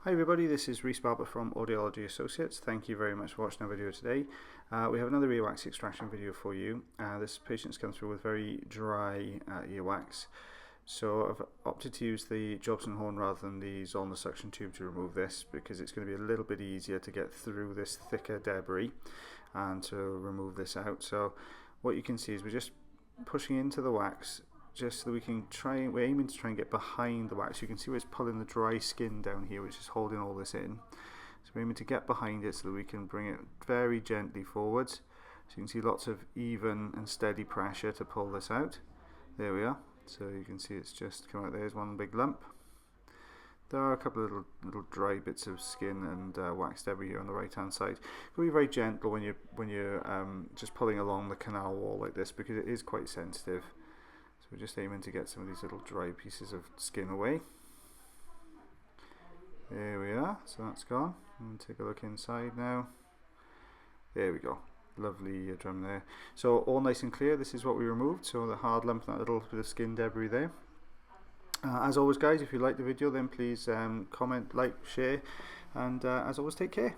Hi everybody, this is Rhys Barber from Audiology Associates. Thank you very much for watching our video today. We have another earwax extraction video for you. This patient's come through with very dry earwax. So I've opted to use the Jobson Horne rather than the Zollner suction tube to remove this because it's going to be a little bit easier to get through this thicker debris and to remove this out. So what you can see is we're just pushing into the wax just so we can we're aiming to try and get behind the wax. You can see where it's pulling the dry skin down here, which is holding all this in. So we're aiming to get behind it so that we can bring it very gently forwards. So you can see lots of even and steady pressure to pull this out. There we are. So you can see it's just come out. There's one big lump. There are a couple of little dry bits of skin and wax debris here on the right hand side. You'll be very gentle when you're just pulling along the canal wall like this because it is quite sensitive. So we're just aiming to get some of these little dry pieces of skin away. There we are, so that's gone. And take a look inside now. There we go. Lovely drum there. So all nice and clear, this is what we removed. So the hard lump and that little bit of skin debris there. As always guys, if you like the video then please comment, like, share, and as always take care.